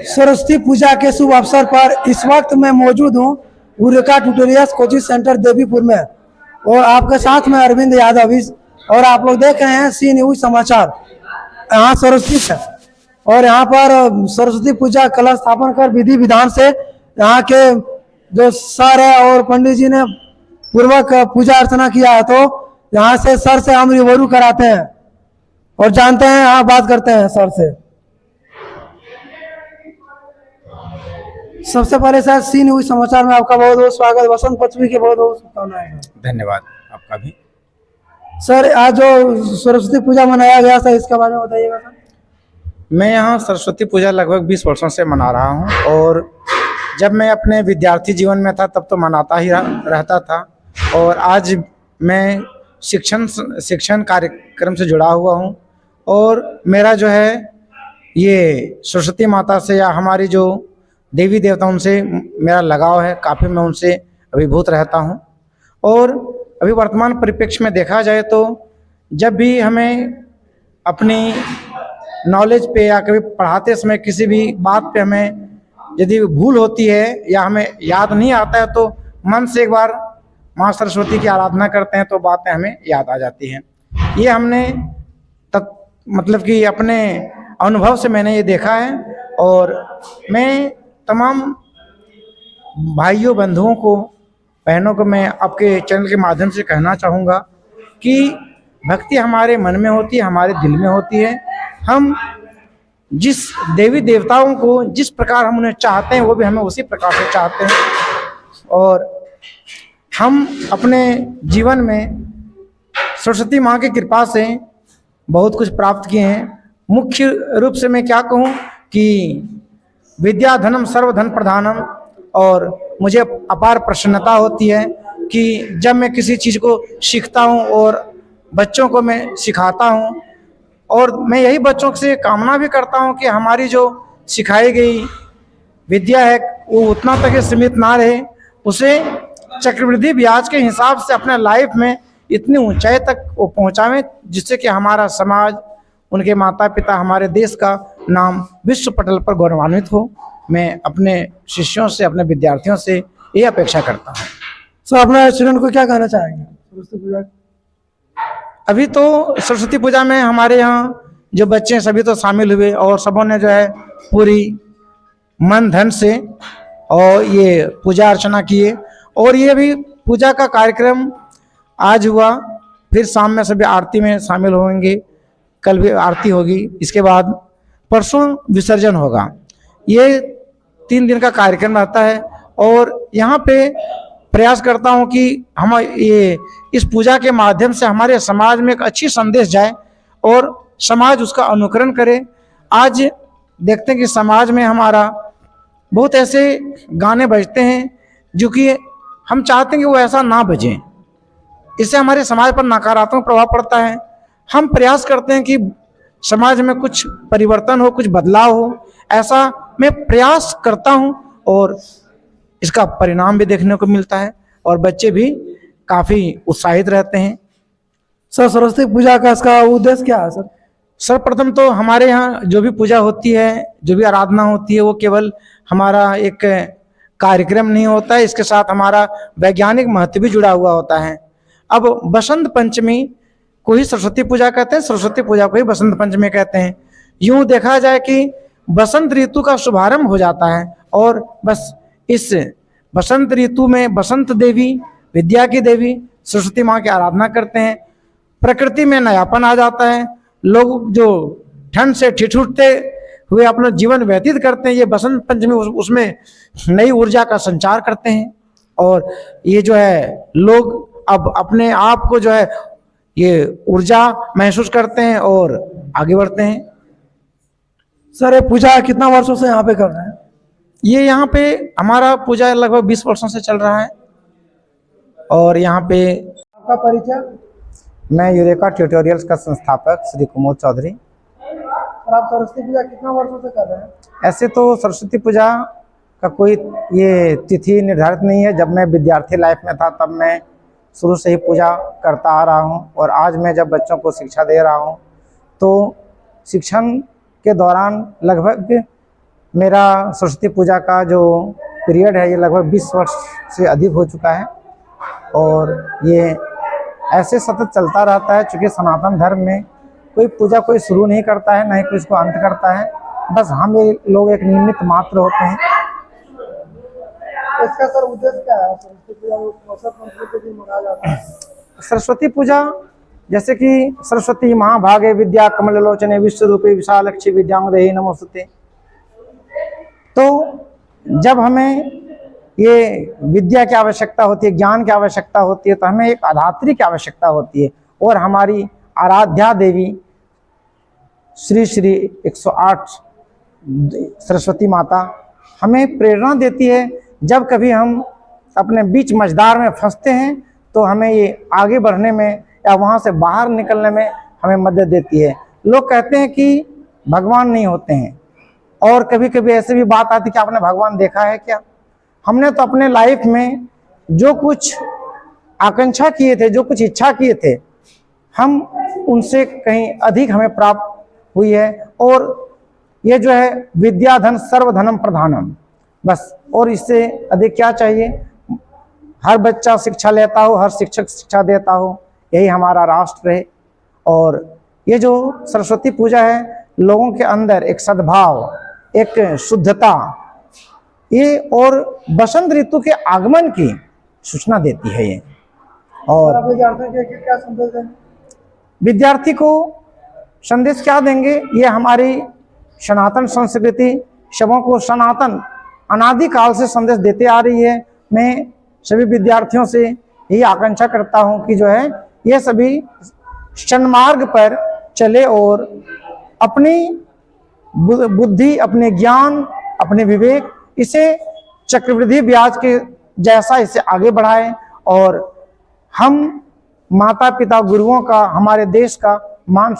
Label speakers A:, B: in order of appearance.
A: सरस्वती पूजा के शुभ अवसर पर इस वक्त मैं मौजूद हूँ eureka tutorials coaching centre Devipur में, और आपके साथ में अरविंद यादव और आप लोग देख रहे हैं सी न्यूज समाचार। यहाँ सरस्वती है और यहाँ पर सरस्वती पूजा कलश स्थापन कर विधि विधान से यहाँ के जो सर है और पंडित जी ने पूर्वक पूजा अर्चना किया है, तो यहाँ से सर से हम रिवरू कराते हैं और जानते हैं, यहाँ बात करते हैं सर से। सबसे पहले सर सी न्यूज समाचार में आपका बहुत बहुत स्वागत, वसंत पंचमी के बहुत बहुत शुभकामनाएं।
B: धन्यवाद आपका भी।
A: सर आज जो सरस्वती पूजा मनाया गया था इसके बारे में बताइएगा सर।
B: मैं यहाँ सरस्वती पूजा लगभग 20 वर्षों से मना रहा हूँ, और जब मैं अपने विद्यार्थी जीवन में था तब तो मनाता ही रहता था, और आज मैं शिक्षण कार्यक्रम से जुड़ा हुआ हूँ। और मेरा जो है ये सरस्वती माता से या हमारी जो देवी देवताओं से मेरा लगाव है, काफ़ी मैं उनसे अभिभूत रहता हूँ। और अभी वर्तमान परिप्रेक्ष्य में देखा जाए तो जब भी हमें अपनी नॉलेज पे या कभी पढ़ाते समय किसी भी बात पे हमें यदि भूल होती है या हमें याद नहीं आता है, तो मन से एक बार माँ सरस्वती की आराधना करते हैं तो बातें हमें याद आ जाती हैं। ये हमने मतलब कि अपने अनुभव से मैंने ये देखा है, और मैं तमाम भाइयों बंधुओं को, बहनों को मैं आपके चैनल के माध्यम से कहना चाहूँगा कि भक्ति हमारे मन में होती है, हमारे दिल में होती है। हम जिस देवी देवताओं को जिस प्रकार हम उन्हें चाहते हैं, वो भी हमें उसी प्रकार से चाहते हैं। और हम अपने जीवन में सरस्वती माँ की कृपा से बहुत कुछ प्राप्त किए हैं। मुख्य रूप से मैं क्या कहूँ कि विद्या धनम सर्वधन प्रधानम, और मुझे अपार प्रसन्नता होती है कि जब मैं किसी चीज़ को सीखता हूँ और बच्चों को मैं सिखाता हूँ, और मैं यही बच्चों से कामना भी करता हूँ कि हमारी जो सिखाई गई विद्या है वो उतना तक ही सीमित ना रहे, उसे चक्रवृद्धि ब्याज के हिसाब से अपने लाइफ में इतनी ऊंचाई तक वो पहुँचावें, जिससे कि हमारा समाज, उनके माता पिता, हमारे देश का नाम विश्व पटल पर गौरवान्वित हो। मैं अपने शिष्यों से, अपने विद्यार्थियों से ये अपेक्षा करता हूँ।
A: सर अपने स्टूडेंट को क्या कहना चाहेंगे सरस्वती पूजा?
B: अभी तो सरस्वती पूजा में हमारे यहाँ जो बच्चे हैं सभी तो शामिल हुए, और सबों ने जो है पूरी मन धन से और ये पूजा अर्चना किए। और ये भी पूजा का कार्यक्रम आज हुआ, फिर शाम में सभी आरती में शामिल होंगे, कल भी आरती होगी, इसके बाद परसों विसर्जन होगा। ये 3 दिन का कार्यक्रम रहता है, और यहाँ पे प्रयास करता हूँ कि हम ये इस पूजा के माध्यम से हमारे समाज में एक अच्छी संदेश जाए और समाज उसका अनुकरण करे। आज देखते हैं कि समाज में हमारा बहुत ऐसे गाने बजते हैं जो कि हम चाहते हैं कि वो ऐसा ना बजें, इससे हमारे समाज पर नकारात्मक प्रभाव पड़ता है। हम प्रयास करते हैं कि समाज में कुछ परिवर्तन हो, कुछ बदलाव हो, ऐसा मैं प्रयास करता हूं, और इसका परिणाम भी देखने को मिलता है, और बच्चे भी काफ़ी उत्साहित रहते हैं।
A: सर सरस्वती पूजा का इसका उद्देश्य क्या है सर?
B: सर्वप्रथम तो हमारे यहाँ जो भी पूजा होती है, जो भी आराधना होती है, वो केवल हमारा एक कार्यक्रम नहीं होता है, इसके साथ हमारा वैज्ञानिक महत्व भी जुड़ा हुआ होता है। अब बसंत पंचमी को ही सरस्वती पूजा कहते हैं, सरस्वती पूजा को ही बसंत पंचमी कहते हैं। यूं देखा जाए कि बसंत ऋतु का शुभारंभ हो जाता है, और बस इस बसंत ऋतु में बसंत देवी, विद्या की देवी सरस्वती माँ की आराधना करते हैं। प्रकृति में नयापन आ जाता है, लोग जो ठंड से ठिठुरते हुए अपना जीवन व्यतीत करते हैं, ये बसंत पंचमी उसमें नई ऊर्जा का संचार करते हैं, और ये जो है लोग अब अपने आप को जो है ये ऊर्जा महसूस करते हैं और आगे बढ़ते हैं।
A: सर ये पूजा कितना वर्षों से यहाँ पे कर रहे हैं?
B: ये यहाँ पे हमारा पूजा लगभग 20 वर्षों से चल रहा है। और यहाँ पे
A: आपका परिचय?
B: मैं यूरेका ट्यूटोरियल्स का संस्थापक श्री कुमोद चौधरी।
A: और आप सरस्वती पूजा कितना वर्षों से कर रहे हैं?
B: ऐसे तो सरस्वती पूजा का कोई ये तिथि निर्धारित नहीं है। जब मैं विद्यार्थी लाइफ में था तब मैं शुरू से ही पूजा करता आ रहा हूँ, और आज मैं जब बच्चों को शिक्षा दे रहा हूँ तो शिक्षण के दौरान लगभग मेरा सरस्वती पूजा का जो पीरियड है ये लगभग 20 वर्ष से अधिक हो चुका है और ये ऐसे सतत चलता रहता है। चूँकि सनातन धर्म में कोई पूजा कोई शुरू नहीं करता है, न ही कोई इसको अंत करता है, बस हम ये लोग एक निमित्त मात्र होते हैं।
A: इसका सर उद्देश्य क्या है? सरस्वती पूजा वसंत पंचमी के दिन मनाया जाता है।
B: सरस्वती पूजा जैसे कि सरस्वती महाभागे विद्या कमलोचने विश्वरूपे विशालक्षी विद्यांगदेहि नमोस्तुते। तो जब हमें ये विद्या की आवश्यकता होती है, ज्ञान की आवश्यकता होती है, तो हमें एक अधात्री की आवश्यकता होती है और हमारी आराध्या देवी श्री श्री 108 सरस्वती माता हमें प्रेरणा देती है। जब कभी हम अपने बीच मझधार में फंसते हैं तो हमें ये आगे बढ़ने में या वहाँ से बाहर निकलने में हमें मदद देती है। लोग कहते हैं कि भगवान नहीं होते हैं और कभी कभी ऐसे भी बात आती कि आपने भगवान देखा है क्या? हमने तो अपने लाइफ में जो कुछ आकांक्षा किए थे, जो कुछ इच्छा किए थे, हम उनसे कहीं अधिक हमें प्राप्त हुई है। और ये जो है विद्या धन सर्वधनम प्रधानम, बस और इससे अधिक क्या चाहिए? हर बच्चा शिक्षा लेता हो, हर शिक्षक शिक्षा देता हो, यही हमारा राष्ट्र है। और ये जो सरस्वती पूजा है लोगों के अंदर एक सद्भाव, एक शुद्धता, ये और बसंत ऋतु के आगमन की सूचना देती है ये। और
A: आप विद्यार्थियों के क्या संदेश देंगे?
B: विद्यार्थी को संदेश क्या देंगे? ये हमारी सनातन संस्कृति सबों को सनातन अनादिकाल से संदेश देते आ रही है। मैं सभी विद्यार्थियों से यही आकांक्षा करता हूँ कि जो है ये सभी सन्मार्ग पर चले और अपनी बुद्धि, अपने ज्ञान, अपने विवेक, इसे चक्रवृद्धि ब्याज के जैसा इसे आगे बढ़ाएं और हम माता पिता गुरुओं का, हमारे देश का मान